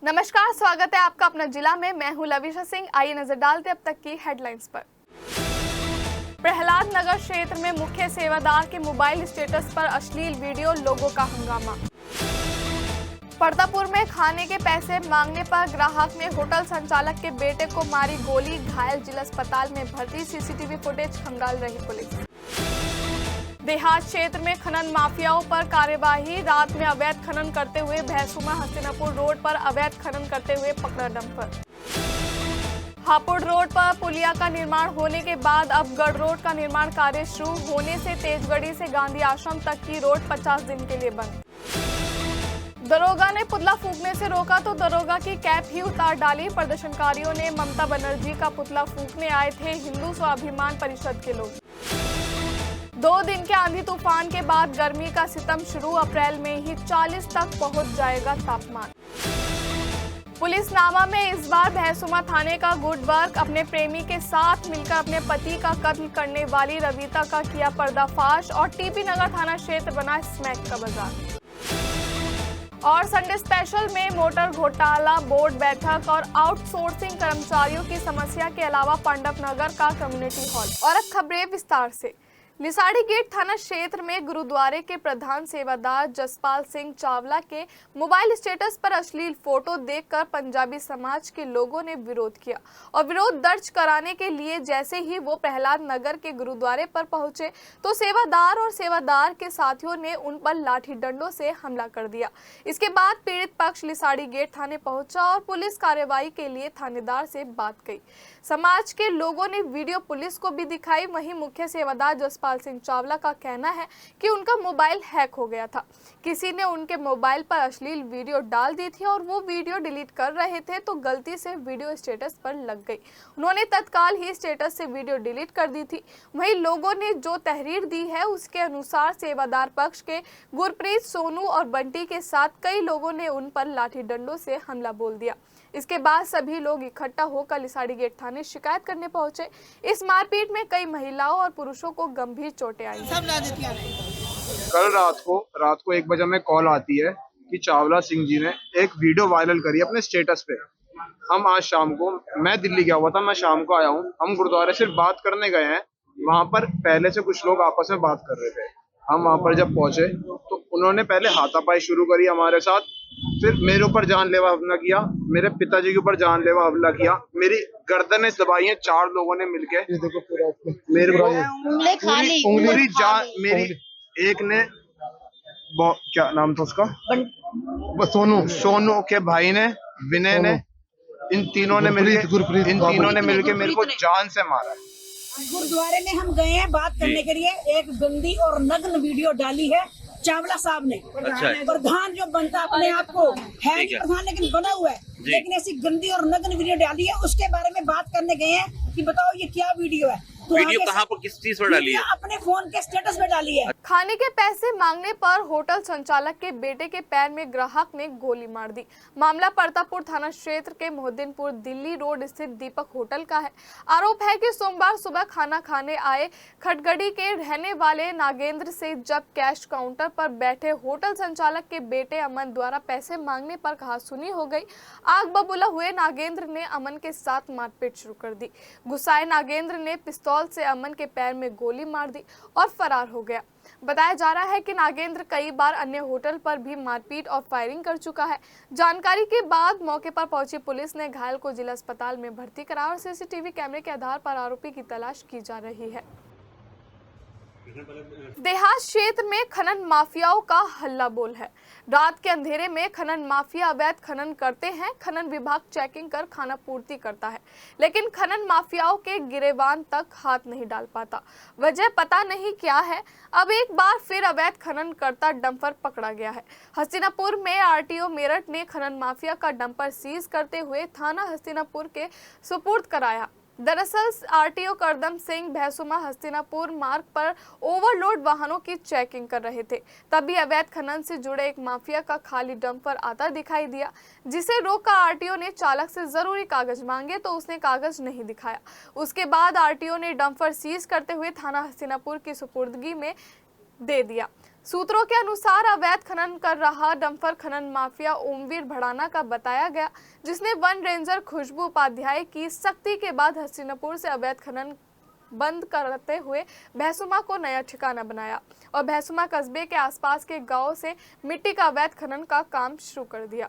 नमस्कार, स्वागत है आपका अपना जिला में। मैं हूं लविशा सिंह। आइए नजर डालते अब तक की हेडलाइंस पर। प्रहलाद नगर क्षेत्र में मुख्य सेवादार के मोबाइल स्टेटस पर अश्लील वीडियो, लोगों का हंगामा। परतापुर में खाने के पैसे मांगने पर ग्राहक ने होटल संचालक के बेटे को मारी गोली, घायल जिला अस्पताल में भर्ती। सीसीटीवी फुटेज खंगाल रही पुलिस। देहात क्षेत्र में खनन माफियाओं पर कार्यवाही, रात में अवैध खनन करते हुए भैंसुमा हस्तिनापुर रोड पर अवैध खनन करते हुए पकड़ा डंपर। हापुड़ रोड पर पुलिया का निर्माण होने के बाद अब गढ़ रोड का निर्माण कार्य शुरू होने से तेजगढ़ी से गांधी आश्रम तक की रोड 50 दिन के लिए बंद। दरोगा ने पुतला फूंकने से रोका तो दरोगा की कैप ही उतार डाली। प्रदर्शनकारियों ने ममता बनर्जी का पुतला फूंकने आए थे हिंदू स्वाभिमान परिषद के लोग। 2 दिन के आंधी तूफान के बाद गर्मी का सितम शुरू, अप्रैल में ही 40 तक पहुंच जाएगा तापमान। पुलिसनामा में इस बार भैंसुमा थाने का गुड वर्क, अपने प्रेमी के साथ मिलकर अपने पति का कत्ल करने वाली रविता का किया पर्दाफाश और टीपी नगर थाना क्षेत्र बना स्मैक का बाजार। और संडे स्पेशल में मोटर घोटाला बोर्ड बैठक और आउटसोर्सिंग कर्मचारियों की समस्या के अलावा पांडव नगर का कम्युनिटी हॉल। और अब खबरें विस्तार से। लिसाड़ी गेट थाना क्षेत्र में गुरुद्वारे के प्रधान सेवादार जसपाल सिंह चावला के मोबाइल स्टेटस पर अश्लील फोटो देखकर पंजाबी समाज के लोगों ने विरोध किया और विरोध दर्ज कराने के लिए जैसे ही वो प्रहलाद नगर के गुरुद्वारे पर पहुंचे तो सेवादार और सेवादार के साथियों ने उन पर लाठी डंडों से हमला कर दिया। इसके बाद पीड़ित पक्ष लिसाड़ी गेट थाने पहुंचा और पुलिस कार्रवाई के लिए थानेदार से बात कही। समाज के लोगों ने वीडियो पुलिस को भी दिखाई। वहीं मुख्य सेवादार जसपाल सिंह चावला का कहना है कि उनका मोबाइल हैक हो गया था, किसी ने उनके मोबाइल पर अश्लील वीडियो डाल दी थी और वो वीडियो डिलीट कर रहे थे तो गलती से वीडियो स्टेटस पर लग गई। उन्होंने तत्काल ही स्टेटस से वीडियो डिलीट कर दी थी। वहीं लोगों ने जो तहरीर दी है उसके अनुसार सेवादार पक्ष के गुरप्रीत, सोनू और बंटी के साथ कई लोगों ने उन पर लाठी डंडों से हमला बोल दिया। इसके बाद सभी लोग इकट्ठा होकर लिसाड़ी गेट थाने शिकायत करने पहुंचे। इस मारपीट में कई महिलाओं और पुरुषों को गंभीर चोटें आई। कल रात को 1 बजे में कॉल आती है कि चावला सिंह जी ने एक वीडियो वायरल करी अपने स्टेटस पे। हम आज शाम को, मैं दिल्ली गया हुआ था, मैं शाम को आया हूँ, हम गुरुद्वारे सिर्फ बात करने गए हैं। वहां पर पहले से कुछ लोग आपस में बात कर रहे थे। हम वहां पर जब पहुंचे तो उन्होंने पहले हाथापाई शुरू करी हमारे साथ, फिर मेरे ऊपर जानलेवा हमला किया, मेरे पिताजी के ऊपर जानलेवा हमला किया, मेरी गर्दनें दबाई हैं 4 लोगों ने मिलके। मेरे को पूरी जान, मेरी एक ने क्या नाम था उसका, सोनू के भाई ने, विनय ने, इन तीनों ने मिलके मेरे को जान से मारा। गुरुद्वारे में हम गए हैं बात करने के लिए, एक गंदी और नग्न वीडियो डाली है चावला साहब ने। अच्छा। प्रधान जो बनता अपने आप को है नहीं प्रधान, लेकिन बना हुआ है, लेकिन ऐसी गंदी और नग्न वीडियो डाली है। उसके बारे में बात करने गए हैं कि बताओ ये क्या वीडियो है। तो वीडियो कहाँ पर, किस चीज पर डाली है? अपने फोन के स्टेटस पे डाली है। खाने के पैसे मांगने पर होटल संचालक के बेटे के पैर में ग्राहक ने गोली मार दी। मामला परतापुर थाना क्षेत्र के मोहद्दीनपुर दिल्ली रोड स्थित दीपक होटल का है। आरोप है कि सोमवार सुबह खाना खाने आए खटगड़ी के रहने वाले नागेंद्र से जब कैश काउंटर पर बैठे होटल संचालक के बेटे अमन द्वारा पैसे मांगने पर कहासुनी हो गई। आग बबूला हुए नागेंद्र ने अमन के साथ मारपीट शुरू कर दी। गुस्साए नागेंद्र ने पिस्तौल से अमन के पैर में गोली मार दी और फरार हो गया। बताया जा रहा है कि नागेंद्र कई बार अन्य होटल पर भी मारपीट और फायरिंग कर चुका है। जानकारी के बाद मौके पर पहुंची पुलिस ने घायल को जिला अस्पताल में भर्ती कराया और सीसीटीवी कैमरे के आधार पर आरोपी की तलाश की जा रही है। देहात क्षेत्र में खनन माफियाओं का हल्ला बोल है। रात के अंधेरे में खनन माफिया अवैध खनन करते हैं। खनन विभाग चेकिंग कर खाना पूर्ति करता है, लेकिन खनन माफियाओं के गिरेबान तक हाथ नहीं डाल पाता। वजह पता नहीं क्या है। अब एक बार फिर अवैध खनन करता डंपर पकड़ा गया है। हस्तिनापुर में आरटीओ मेरठ ने खनन माफिया का डंपर सीज करते हुए थाना हस्तिनापुर के सुपुर्द कराया। दरअसल आरटीओ करदम सिंह भैंसुमा हस्तिनापुर मार्ग पर ओवरलोड वाहनों की चेकिंग कर रहे थे, तभी अवैध खनन से जुड़े एक माफिया का खाली डंपर आता दिखाई दिया, जिसे रोका। आरटीओ ने चालक से जरूरी कागज मांगे तो उसने कागज नहीं दिखाया। उसके बाद आरटीओ ने डंपर सीज करते हुए थाना हस्तिनापुर की सुपुर्दगी में दे दिया। सूत्रों के अनुसार अवैध खनन कर रहा डंपर खनन माफिया ओमवीर भड़ाना का बताया गया, जिसने वन रेंजर खुशबू उपाध्याय की सख्ती के बाद हस्तिनापुर से अवैध खनन बंद करते हुए भैंसुमा को नया ठिकाना बनाया और भैंसुमा कस्बे के आसपास के गांव से मिट्टी का अवैध खनन का काम शुरू कर दिया।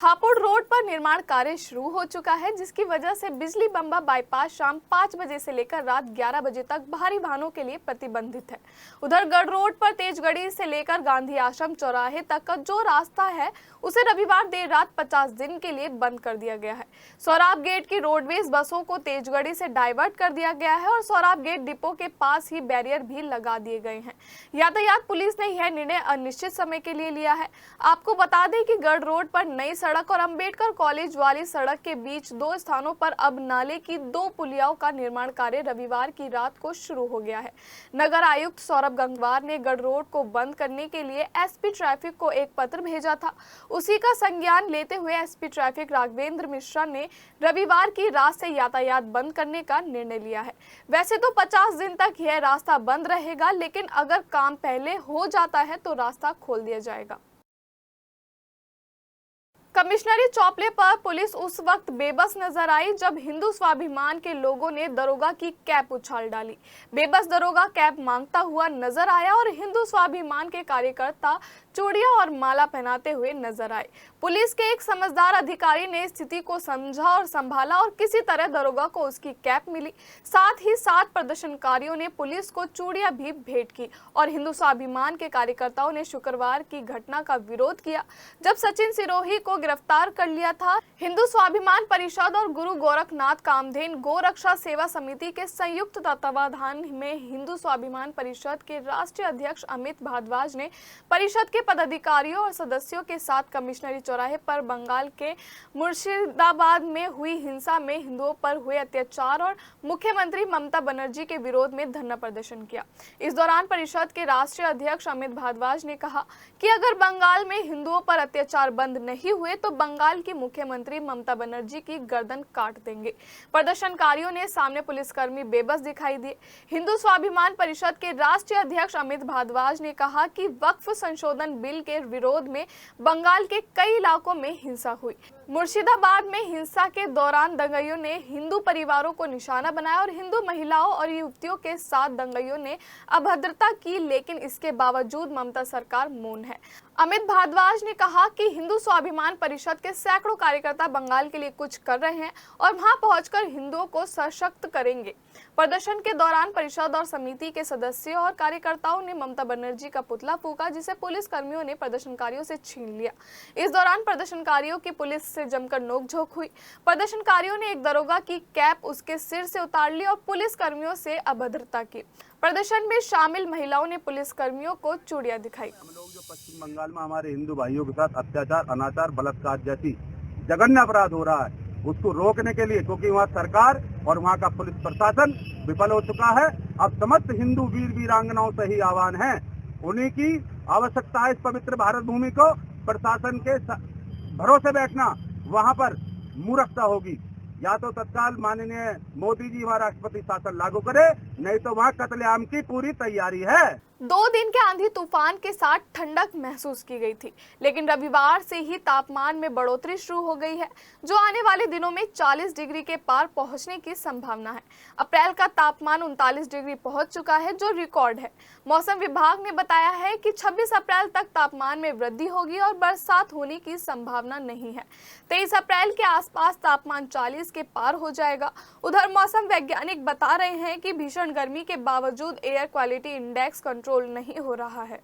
हापुड़ रोड पर निर्माण कार्य शुरू हो चुका है, जिसकी वजह से बिजली बम्बा बाईपास शाम 5 बजे से लेकर रात 11 बजे तक भारी वाहनों के लिए प्रतिबंधित है। उधर गढ़ रोड पर तेजगढ़ी से लेकर गांधी आश्रम चौराहे तक का जो रास्ता है उसे रविवार देर रात 50 दिन के लिए बंद कर दिया गया है। सौराब गेट की रोडवेज बसों को तेजगढ़ी से डाइवर्ट कर दिया गया है और सौराब गेट डिपो के पास ही बैरियर भी लगा दिए गए हैं। यातायात पुलिस ने यह निर्णय अनिश्चित समय के लिए लिया है। आपको बता दें कि गढ़ रोड पर नई सड़क और अंबेडकर कॉलेज वाली सड़क के बीच 2 स्थानों पर अब नाले की 2 पुलियाओं का निर्माण कार्य रविवार की रात को शुरू हो गया है। नगर आयुक्त सौरभ गंगवार ने गढ़ रोड को बंद करने के लिए एसपी ट्रैफिक को एक पत्र भेजा था। उसी का संज्ञान लेते हुए एसपी ट्रैफिक राघवेंद्र मिश्रा ने रविवार की रात से यातायात बंद करने का निर्णय लिया है। वैसे तो 50 दिन तक यह रास्ता बंद रहेगा, लेकिन अगर काम पहले हो जाता है तो रास्ता खोल दिया जाएगा। कमिश्नरी चौपले पर पुलिस उस वक्त बेबस नजर आई जब हिंदू स्वाभिमान के लोगों ने दरोगा की कैप उछाल डाली। बेबस दरोगा कैप मांगता हुआ नजर आया और हिंदू स्वाभिमान के कार्यकर्ता चूड़ियां और माला पहनाते हुए नजर आए। पुलिस के एक समझदार अधिकारी ने स्थिति को समझा और संभाला और किसी तरह दरोगा को उसकी कैप मिली। साथ ही 7 प्रदर्शनकारियों ने पुलिस को चूड़ियां भी भेंट की और हिंदू स्वाभिमान के कार्यकर्ताओं ने शुक्रवार की घटना का विरोध किया जब सचिन सिरोही को गिरफ्तार कर लिया था। हिंदू स्वाभिमान परिषद और गुरु गोरखनाथ कामधेन गोरक्षा सेवा समिति के संयुक्त तत्वावधान में हिंदू स्वाभिमान परिषद के राष्ट्रीय अध्यक्ष अमित भारद्वाज ने परिषद के पदाधिकारियों और सदस्यों के साथ कमिश्नरी चौराहे पर बंगाल के मुर्शिदाबाद में हुई हिंसा में हिंदुओं पर हुए अत्याचार और मुख्यमंत्री ममता बनर्जी के विरोध में धरना प्रदर्शन किया। इस दौरान परिषद के राष्ट्रीय अध्यक्ष अमित भारद्वाज ने कहा कि अगर बंगाल में हिंदुओं पर अत्याचार बंद नहीं हुए तो बंगाल की मुख्यमंत्री ममता बनर्जी की गर्दन काट देंगे। प्रदर्शनकारियों ने सामने पुलिसकर्मी बेबस दिखाई दिए। हिंदू स्वाभिमान परिषद के राष्ट्रीय अध्यक्ष अमित भारद्वाज ने कहा कि वक्फ संशोधन बिल के विरोध में बंगाल के कई इलाकों में हिंसा हुई। मुर्शिदाबाद में हिंसा के दौरान दंगाइयों ने हिंदू परिवारों को निशाना बनाया और हिंदू महिलाओं और युवतियों के साथ दंगाइयों ने अभद्रता की, लेकिन इसके बावजूद ममता सरकार मौन है। अमित भारद्वाज ने कहा कि हिंदू स्वाभिमान परिषद के सैकड़ों कार्यकर्ता बंगाल के लिए कुछ कर रहे हैं और वहां पहुंचकर हिंदुओं को सशक्त करेंगे। प्रदर्शन के दौरान परिषद और समिति के सदस्यों और कार्यकर्ताओं ने ममता बनर्जी का पुतला फूंका, जिसे पुलिस कर्मियों ने प्रदर्शनकारियों से छीन लिया। इस दौरान प्रदर्शनकारियों की पुलिस से जमकर नोकझोंक हुई। प्रदर्शनकारियों ने एक दरोगा की कैप उसके सिर से उतार ली और पुलिस कर्मियों से अभद्रता की। प्रदर्शन में शामिल महिलाओं ने पुलिस कर्मियों को चूड़ियां दिखाई। हम लोग जो पश्चिम बंगाल में हमारे हिंदू भाइयों के साथ अत्याचार, अनाचार, बलात्कार जैसी जघन्य अपराध हो रहा है, उसको रोकने के लिए, क्योंकि वहाँ सरकार और वहाँ का पुलिस प्रशासन विफल हो चुका है। अब समस्त हिंदू वीर वीरांगनाओं से ही आह्वान है, उन्हीं की आवश्यकता है इस पवित्र भारत भूमि को। प्रशासन के भरोसे बैठना वहाँ पर मूर्खता होगी। या तो तत्काल माननीय मोदी जी वहाँ राष्ट्रपति शासन लागू करे, नहीं तो वहाँ कत्लेआम की पूरी तैयारी है। 2 दिन के आंधी तूफान के साथ ठंडक महसूस की गई थी, लेकिन रविवार से ही तापमान में बढ़ोतरी शुरू हो गई है, जो आने वाले दिनों में 40 डिग्री के पार पहुंचने की संभावना है। अप्रैल का तापमान 39 डिग्री पहुंच चुका है, जो रिकॉर्ड है। मौसम विभाग ने बताया है कि 26 अप्रैल तक तापमान में वृद्धि होगी और बरसात होने की संभावना नहीं है। 23 अप्रैल के आसपास तापमान 40 के पार हो जाएगा। उधर मौसम वैज्ञानिक बता रहे हैं कि भीषण गर्मी के बावजूद एयर क्वालिटी इंडेक्स कंट्रोल नहीं हो रहा है।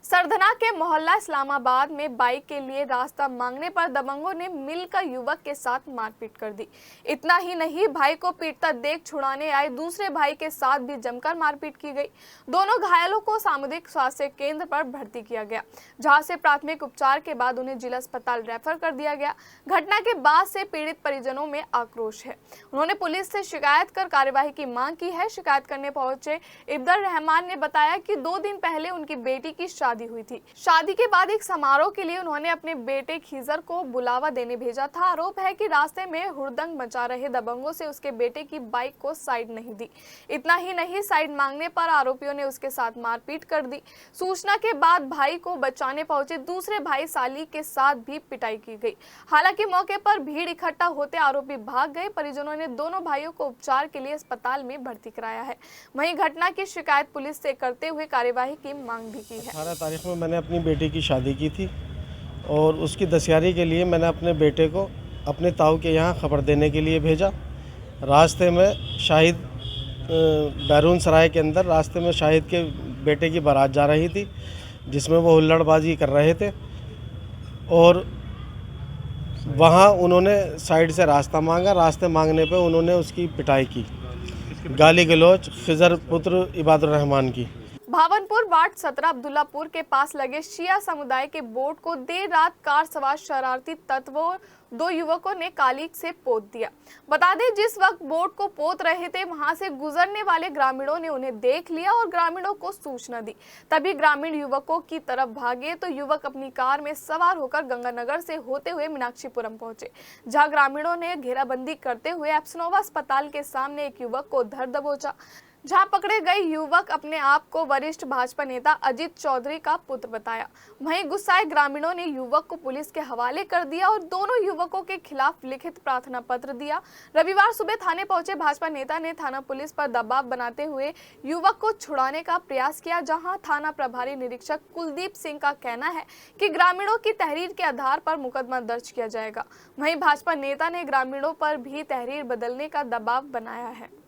सरधना के मोहल्ला इस्लामाबाद में बाइक के लिए रास्ता मांगने पर दबंगों ने मिलकर युवक के साथ मारपीट कर दी। इतना ही नहीं, भाई को पीटता देख छुड़ाने आए दूसरे भाई के साथ भी जमकर मारपीट की गई। दोनों घायलों को सामुदायिक स्वास्थ्य केंद्र पर भर्ती किया गया, जहां से प्राथमिक उपचार के बाद उन्हें जिला अस्पताल रेफर कर दिया गया। घटना के बाद से पीड़ित परिजनों में आक्रोश है। उन्होंने पुलिस से शिकायत कर कार्यवाही की मांग की है। शिकायत करने पहुंचे इब्दुर रहमान ने बताया कि 2 दिन पहले उनकी बेटी की शादी शादी हुई थी। शादी के बाद एक समारोह के लिए उन्होंने अपने बेटे खीजर को बुलावा देने भेजा था। आरोप है कि रास्ते में हुड़दंग मचा रहे दबंगों से उसके बेटे की बाइक को साइड नहीं दी। इतना ही नहीं, साइड मांगने पर आरोपियों ने उसके साथ मारपीट कर दी। सूचना के बाद भाई को बचाने पहुंचे दूसरे भाई साली के साथ भी पिटाई की गई। हालांकि मौके पर भीड़ इकट्ठा होते आरोपी भाग गए। परिजनों ने दोनों भाइयों को उपचार के लिए अस्पताल में भर्ती कराया है। वहीं घटना की शिकायत पुलिस से करते हुए कार्यवाही की मांग भी की है। 18 तारीख में मैंने अपनी बेटी की शादी की थी और उसकी दशहरी के लिए मैंने अपने बेटे को अपने ताऊ के यहाँ खबर देने के लिए भेजा। रास्ते में शाहिद बैरून सराय के अंदर रास्ते में शाहिद के बेटे की बारात जा रही थी, जिसमें वो हुल्लड़बाजी कर रहे थे और वहाँ उन्होंने साइड से रास्ता मांगा। रास्ते मांगने पे उन्होंने उसकी पिटाई की, गाली गलौज खिजर पुत्र इबादुर रहमान की। भावनपुर वार्ड 17 अब्दुल्लापुर के पास लगे शिया समुदाय के बोट को देर रात कार सवार शरारती तत्वों 2 युवकों ने कालीक से पोत दिया। बता दें, जिस वक्त बोट को पोत रहे थे वहां से गुजरने वाले ग्रामीणों ने उन्हें देख लिया और ग्रामीणों को सूचना दी। तभी ग्रामीण युवकों की तरफ भागे तो युवक अपनी कार में सवार होकर गंगानगर से होते हुए मीनाक्षीपुरम पहुंचे, जहां ग्रामीणों ने घेराबंदी करते हुए एप्सनोवा अस्पताल के सामने एक युवक को धर दबोचा, जहां पकड़े गए युवक अपने आप को वरिष्ठ भाजपा नेता अजीत चौधरी का पुत्र बताया। वहीं गुस्साए ग्रामीणों ने युवक को पुलिस के हवाले कर दिया और दोनों युवकों के खिलाफ लिखित प्रार्थना पत्र दिया। रविवार सुबह थाने पहुंचे भाजपा नेता ने थाना पुलिस पर दबाव बनाते हुए युवक को छुड़ाने का प्रयास किया, जहां थाना प्रभारी निरीक्षक कुलदीप सिंह का कहना है कि ग्रामीणों की तहरीर के आधार पर मुकदमा दर्ज किया जाएगा। वहीं भाजपा नेता ने ग्रामीणों पर भी तहरीर बदलने का दबाव बनाया है।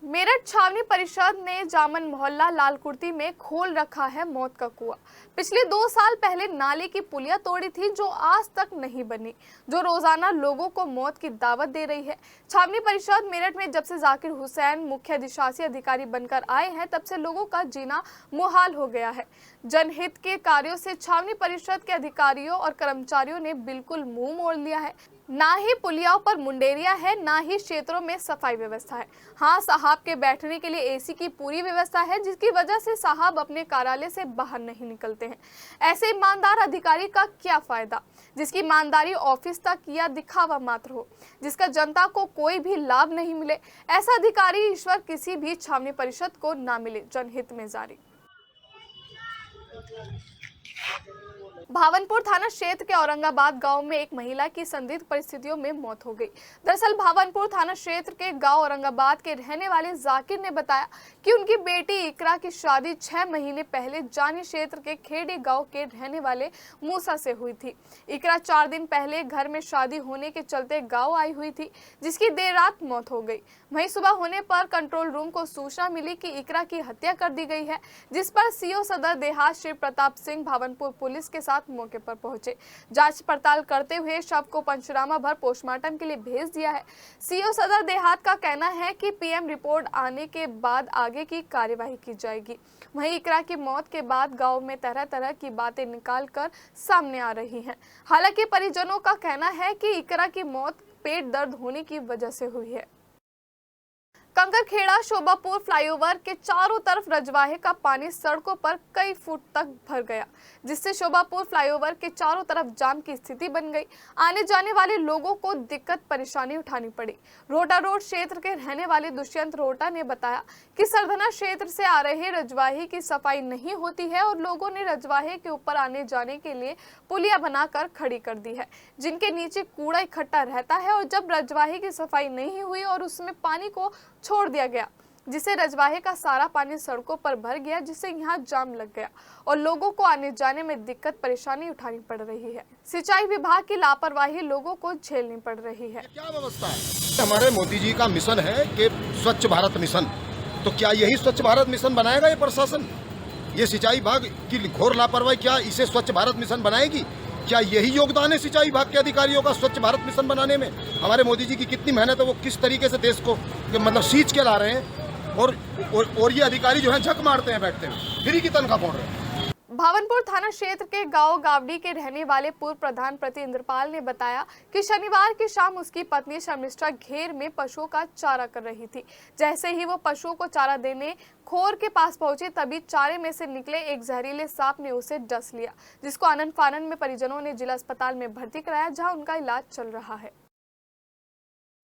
मेरठ छावनी परिषद ने जामन मोहल्ला लालकुर्ती में खोल रखा है मौत का कुआं। पिछले 2 साल पहले नाले की पुलिया तोड़ी थी जो आज तक नहीं बनी, जो रोजाना लोगों को मौत की दावत दे रही है। छावनी परिषद मेरठ में जब से जाकिर हुसैन मुख्य अधिशासी अधिकारी बनकर आए हैं, तब से लोगों का जीना मुहाल हो गया है। जनहित के कार्यों से छावनी परिषद के अधिकारियों और कर्मचारियों ने बिल्कुल मुंह मोड़ लिया है। ना ही पुलियाओं पर मुंडेरिया है, ना ही क्षेत्रों में सफाई व्यवस्था है। हाँ, साहब के बैठने के लिए एसी की पूरी व्यवस्था है, जिसकी वजह से साहब अपने कार्यालय से बाहर नहीं निकलते हैं। ऐसे ईमानदार अधिकारी का क्या फायदा, जिसकी ईमानदारी ऑफिस तक या दिखावा मात्र हो, जिसका जनता को कोई भी लाभ नहीं मिले। ऐसा अधिकारी ईश्वर किसी भी छावनी परिषद को ना मिले। जनहित में जारी। भावनपुर थाना क्षेत्र के औरंगाबाद गांव में एक महिला की संदिग्ध परिस्थितियों में मौत हो गई। दरअसल भावनपुर थाना क्षेत्र के गांव औरंगाबाद के रहने वाले जाकिर ने बताया कि उनकी बेटी इकरा की शादी 6 महीने पहले जानी क्षेत्र के खेड़ी गांव के रहने वाले मूसा से हुई थी। इकरा 4 दिन पहले घर में शादी होने के चलते गाँव आई हुई थी, जिसकी देर रात मौत हो गई। वहीं सुबह होने पर कंट्रोल रूम को सूचना मिली कि इकरा की हत्या कर दी गई है, जिस पर सीओ सदर देहात श्री प्रताप सिंह भावनपुर पुलिस के साथ मौके पर पहुंचे। जांच पड़ताल करते हुए शव को पंचनामा भर पोस्टमार्टम के लिए भेज दिया है। सीओ सदर देहात का कहना है कि पीएम रिपोर्ट आने के बाद आगे की कार्यवाही की जाएगी। वहीं इकरा की मौत के बाद गांव में तरह तरह की बातें निकाल कर सामने आ रही हैं। हालांकि परिजनों का कहना है कि इकरा की मौत पेट दर्द होने की वजह से हुई है। कंकरखेड़ा शोभापुर फ्लाईओवर के चारों तरफ रजवाहे का पानी सड़कों पर कई फुट तक भर गया, जिससे शोभापुर फ्लाईओवर के चारों तरफ जाम की स्थिति बन गई। आने जाने वाले लोगों को दिक्कत परेशानी उठानी पड़ी। रोटा रोड क्षेत्र के रहने वाले दुष्यंत रोटा ने बताया कि सरधना क्षेत्र से आ रहे रजवाहे की सफाई नहीं होती है और लोगों ने रजवाहे के ऊपर आने जाने के लिए पुलिया बनाकर खड़ी कर दी है, जिनके नीचे कूड़ा इकट्ठा रहता है। और जब रजवाहे की सफाई नहीं हुई और उसमें पानी को छोड़ दिया गया, जिससे रजवाहे का सारा पानी सड़कों पर भर गया, जिससे यहाँ जाम लग गया और लोगों को आने जाने में दिक्कत परेशानी उठानी पड़ रही है। सिंचाई विभाग की लापरवाही लोगों को झेलनी पड़ रही है। क्या व्यवस्था है? हमारे मोदी जी का मिशन है कि स्वच्छ भारत मिशन, तो क्या यही स्वच्छ भारत मिशन बनाएगा ये प्रशासन? ये सिंचाई विभाग की घोर लापरवाही क्या इसे स्वच्छ भारत मिशन बनाएगी? क्या यही योगदान है सिंचाई विभाग के अधिकारियों का स्वच्छ भारत मिशन बनाने में? हमारे मोदी जी की कितनी मेहनत है, वो किस तरीके से देश को मतलब सींच के ला रहे हैं और ये अधिकारी जो है झक मारते हैं बैठते हैं, फ्री की तनख्वाह पौड़ रहे हैं। भावनपुर थाना क्षेत्र के गांव गावड़ी के रहने वाले पूर्व प्रधान प्रति इंद्रपाल ने बताया कि शनिवार की शाम उसकी पत्नी शर्मिष्ठा घेर में पशुओं का चारा कर रही थी। जैसे ही वो पशुओं को चारा देने खोर के पास पहुंची, तभी चारे में से निकले एक जहरीले सांप ने उसे डस लिया, जिसको आनन फानन में परिजनों ने जिला अस्पताल में भर्ती कराया, जहां उनका इलाज चल रहा है।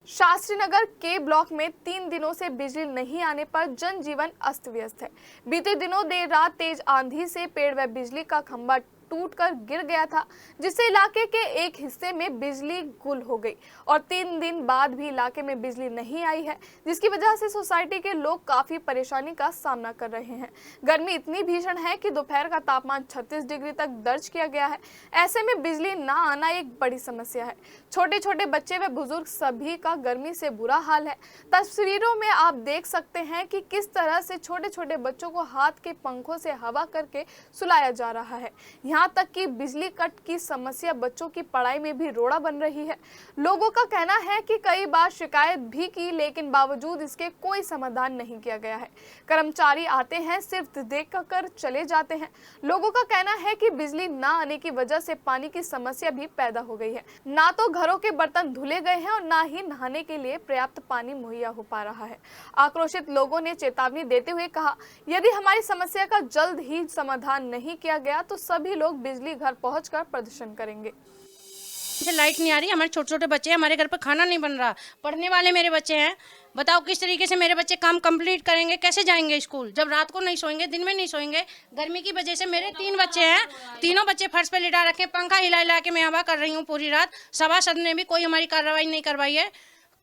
शास्त्री नगर के ब्लॉक में 3 दिनों से बिजली नहीं आने पर जनजीवन अस्त व्यस्त है। बीते दिनों देर रात तेज आंधी से पेड़ व बिजली का खंभा टूटकर गिर गया था, जिससे इलाके के एक हिस्से में बिजली गुल हो गई और 3 दिन बाद भी इलाके में बिजली नहीं आई है, जिसकी वजह से सोसाइटी के लोग काफी परेशानी का सामना कर रहे हैं। गर्मी इतनी भीषण है कि दोपहर का तापमान 36 डिग्री तक दर्ज किया गया है। ऐसे में बिजली ना आना एक बड़ी समस्या है। छोटे छोटे बच्चे व बुजुर्ग सभी का गर्मी से बुरा हाल है। तस्वीरों में आप देख सकते हैं कि किस तरह से छोटे छोटे बच्चों को हाथ के पंखों से हवा करके सुलाया जा रहा है। यहाँ तक कि बिजली कट की समस्या बच्चों की पढ़ाई में भी रोड़ा बन रही है। लोगों का कहना है कि कई बार शिकायत भी की, लेकिन बावजूद इसके कोई समाधान नहीं किया गया है। कर्मचारी आते हैं, सिर्फ देख कर चले जाते हैं। लोगों का कहना है कि बिजली ना आने की वजह से पानी की समस्या भी पैदा हो गई है। ना तो घरों के बर्तन धुले गए हैं और ना ही नहाने के लिए पर्याप्त पानी मुहैया हो पा रहा है। आक्रोशित लोगों ने चेतावनी देते हुए कहा, यदि हमारी समस्या का जल्द ही समाधान नहीं किया गया तो सभी लोग बिजली घर पहुंचकर प्रदर्शन करेंगे। लाइट नहीं आ रही, हमारे छोटे छोटे बच्चे हैं, हमारे घर पर खाना नहीं बन रहा, पढ़ने वाले मेरे बच्चे हैं। बताओ किस तरीके से मेरे बच्चे काम कंप्लीट करेंगे, कैसे जाएंगे स्कूल जब रात को नहीं सोएंगे, दिन में नहीं सोएंगे। गर्मी की वजह से मेरे 3 बच्चे हैं, तीनों बच्चे फर्श पे लिटा रखे, पंखा हिला हिला के मैं हवा कर रही हूँ पूरी रात। सभासद ने भी कोई हमारी कार्रवाई नहीं करवाई है।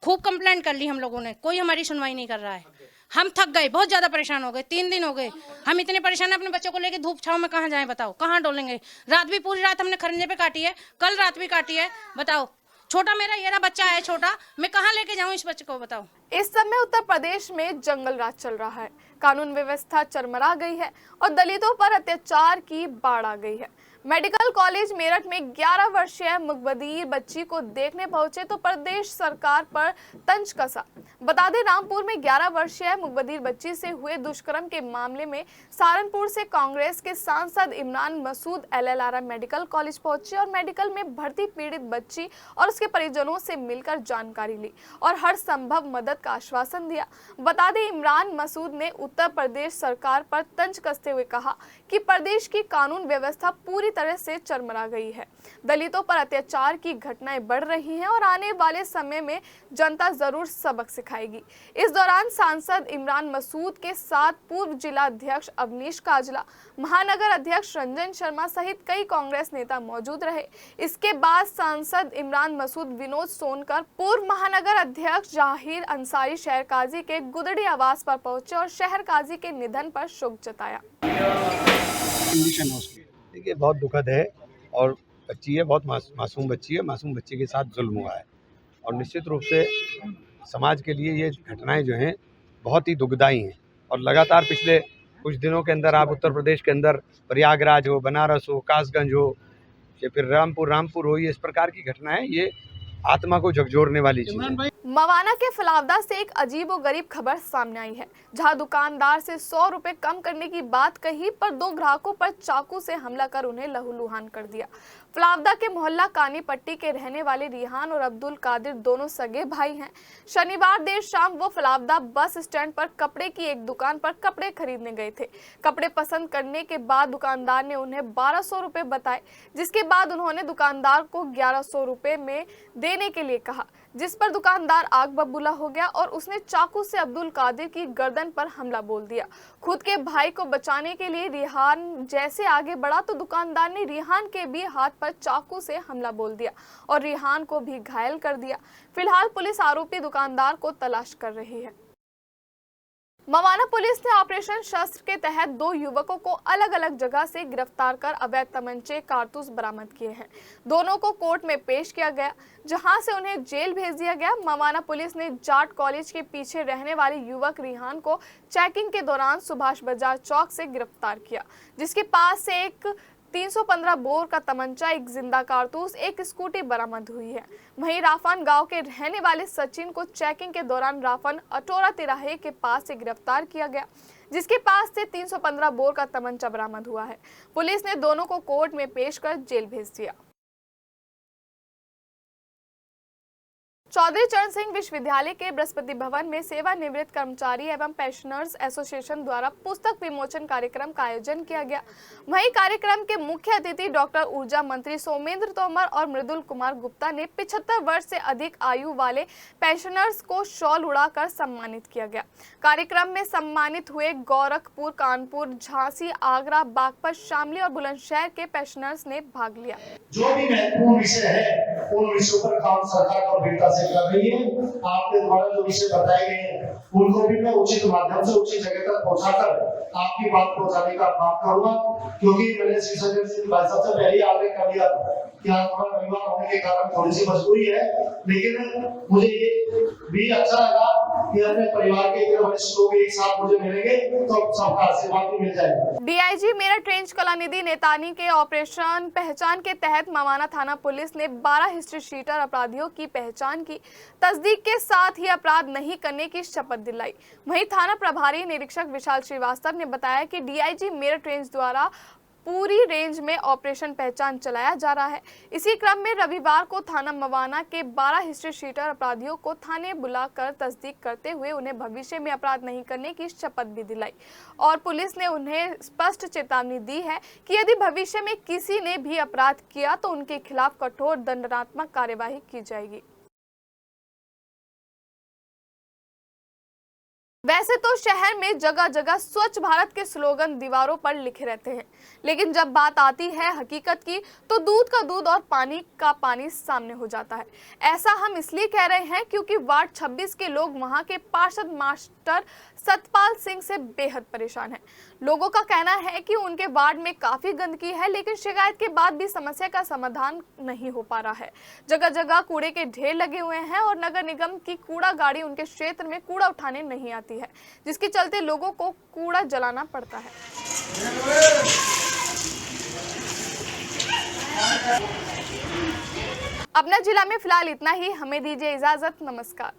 खूब कंप्लेंट कर ली हम लोगों ने, कोई हमारी सुनवाई नहीं कर रहा है। हम थक गए, बहुत ज्यादा परेशान हो गए। 3 दिन हो गए हम इतने परेशान हैं, अपने बच्चों को लेके धूप छांव में कहाँ जाएं, बताओ कहाँ डोलेंगे। रात भी पूरी रात हमने खरंजे पे काटी है, कल रात भी काटी है। बताओ छोटा मेरा ये बच्चा है छोटा, मैं कहाँ लेके जाऊँ इस बच्चे को, बताओ। इस समय उत्तर प्रदेश में जंगल राज चल रहा है। कानून व्यवस्था चरमरा गई है और दलितों पर अत्याचार की बाढ़ आ गई है। मेडिकल कॉलेज मेरठ में 11 वर्षीय मुखबधीर बच्ची को देखने पहुंचे तो प्रदेश सरकार पर तंज कसा। बता दें, रामपुर में 11 वर्षीय मुखबधीर बच्ची से हुए दुष्कर्म के मामले में सहारनपुर से कांग्रेस के सांसद Imran Masood LLRM medical college पहुंचे और मेडिकल में भर्ती पीड़ित बच्ची और उसके परिजनों से मिलकर जानकारी ली और हर संभव मदद का आश्वासन दिया। बता दें, इमरान मसूद ने उत्तर प्रदेश सरकार पर तंज कसते हुए कहा कि प्रदेश की कानून व्यवस्था पूरी तरह से चरमरा गई है। दलितों पर अत्याचार की घटनाएं बढ़ रही हैं और आने वाले समय में जनता जरूर सबक सिखाएगी। इस दौरान सांसद इमरान मसूद के साथ पूर्व जिला अध्यक्ष अवनीश काजला, महानगर अध्यक्ष रंजन शर्मा सहित कई कांग्रेस नेता मौजूद रहे। इसके बाद सांसद इमरान मसूद विनोद सोनकर, पूर्व महानगर अध्यक्ष जाहिर अंसारी शहर काजी के गुदड़ी आवास पर पहुंचे और शहर काजी के निधन पर शोक जताया। देखिए बहुत दुखद है और बच्ची है, बहुत मासूम बच्ची है, मासूम बच्चे के साथ जुल्म हुआ है और निश्चित रूप से समाज के लिए ये घटनाएं जो हैं बहुत ही दुखदाई हैं। और लगातार पिछले कुछ दिनों के अंदर आप उत्तर प्रदेश के अंदर प्रयागराज हो, बनारस हो, कासगंज हो या फिर रामपुर हो, ये इस प्रकार की घटनाएं ये आत्मा को झकझोरने वाली चीज है। मवाना के फलावदा से एक अजीबोगरीब खबर सामने आई है, जहां दुकानदार से 100 रुपए कम करने की बात कही पर 2 ग्राहकों पर चाकू से हमला कर उन्हें लहूलुहान कर दिया। फलावदा के मोहल्ला कानी पट्टी के रहने वाले रिहान और अब्दुल कादिर दोनों सगे भाई हैं। शनिवार देर शाम वो फलावदा बस स्टैंड पर कपड़े की एक दुकान पर कपड़े खरीदने गए थे। कपड़े पसंद करने के बाद दुकानदार ने उन्हें 1200 रुपए बताए, जिसके बाद उन्होंने दुकानदार को 1100 रुपए में देने के लिए कहा, जिस पर दुकानदार आग बबूला हो गया और उसने चाकू से अब्दुल कादिर की गर्दन पर हमला बोल दिया। खुद के भाई को बचाने के लिए रिहान जैसे आगे बढ़ा तो दुकानदार ने रिहान के भी हाथ पर चाकू से हमला बोल दिया और रिहान को भी घायल कर दिया। फिलहाल पुलिस आरोपी दुकानदार को तलाश कर रही है। मवाना पुलिस ने ऑपरेशन शस्त्र के तहत 2 युवकों को अलग अलग जगह से गिरफ्तार कर अवैध तमंचे कारतूस बरामद किए हैं। दोनों को कोर्ट में पेश किया गया, जहां से उन्हें जेल भेज दिया गया। मवाना पुलिस ने जाट कॉलेज के पीछे रहने वाले युवक रिहान को चेकिंग के दौरान सुभाष बाजार चौक से गिरफ्तार किया, जिसके पास से एक 315 बोर का तमंचा, एक जिंदा कारतूस, एक स्कूटी बरामद हुई है। वहीं राफन गांव के रहने वाले सचिन को चेकिंग के दौरान राफन अटोरा तिराहे के पास से गिरफ्तार किया गया, जिसके पास से 315 बोर का तमंचा बरामद हुआ है। पुलिस ने दोनों को कोर्ट में पेश कर जेल भेज दिया। चौधरी चरण सिंह विश्वविद्यालय के बृहस्पति भवन में सेवानिवृत्त कर्मचारी एवं पेंशनर्स एसोसिएशन द्वारा पुस्तक विमोचन कार्यक्रम का आयोजन किया गया। वहीं कार्यक्रम के मुख्य अतिथि डॉक्टर ऊर्जा मंत्री सोमेंद्र तोमर और मृदुल कुमार गुप्ता ने 75 वर्ष से अधिक आयु वाले पेंशनर्स को शॉल उड़ाकर सम्मानित किया गया। कार्यक्रम में सम्मानित हुए गोरखपुर, कानपुर, झांसी, आगरा, बागपत, शामली और बुलंदशहर के पेंशनर्स ने भाग लिया। जो भी महत्वपूर्ण विषय है उन विषयों पर काम सरकार गंभीरता से कर रही है। आपके द्वारा जो विषय बताए गए हैं उनको भी मैं उचित माध्यम से उचित जगह तक पहुंचाकर आपकी बात पहुंचाने का काम करूंगा, क्योंकि मैंने श्री संजय सिंह भाई साहब से पहले आग्रह कर दिया कि हमारा रविवार होने के कारण थोड़ी सी मजबूरी है, लेकिन मुझे ये भी अच्छा लगा कि अपने परिवार के इतने वरिष्ठ लोग एक साथ मुझे मिलेंगे तो सबका आशीर्वाद भी मिल जाएगा। डीआईजी मेरठ रेंज कलानिधि नेतानी के ऑपरेशन पहचान के तहत मवाना थाना पुलिस ने 12 हिस्ट्री शीटर अपराधियों की पहचान की, तस्दीक के साथ ही अपराध नहीं करने की शपथ दिलाई। वहीं थाना प्रभारी निरीक्षक विशाल श्रीवास्तव ने बताया कि डीआईजी मेरठ रेंज द्वारा पूरी रेंज में ऑपरेशन पहचान चलाया जा रहा है। इसी क्रम में रविवार को थाना मवाना के 12 हिस्ट्री शीटर अपराधियों को थाने बुलाकर तस्दीक करते हुए उन्हें भविष्य में अपराध नहीं करने की शपथ भी दिलाई और पुलिस ने उन्हें स्पष्ट चेतावनी दी है कि यदि भविष्य में किसी ने भी अपराध किया तो उनके खिलाफ कठोर दंडात्मक कार्यवाही की जाएगी। वैसे तो शहर में जगह जगह स्वच्छ भारत के स्लोगन दीवारों पर लिखे रहते हैं, लेकिन जब बात आती है हकीकत की तो दूध का दूध और पानी का पानी सामने हो जाता है। ऐसा हम इसलिए कह रहे हैं क्योंकि वार्ड 26 के लोग वहां के पार्षद मास्टर सतपाल सिंह से बेहद परेशान हैं। लोगों का कहना है कि उनके वार्ड में काफी गंदगी है, लेकिन शिकायत के बाद भी समस्या का समाधान नहीं हो पा रहा है। जगह जगह कूड़े के ढेर लगे हुए हैं और नगर निगम की कूड़ा गाड़ी उनके क्षेत्र में कूड़ा उठाने नहीं आती है, जिसके चलते लोगों को कूड़ा जलाना पड़ता है। अपना जिला में फिलहाल इतना ही। हमें दीजिए इजाजत। नमस्कार।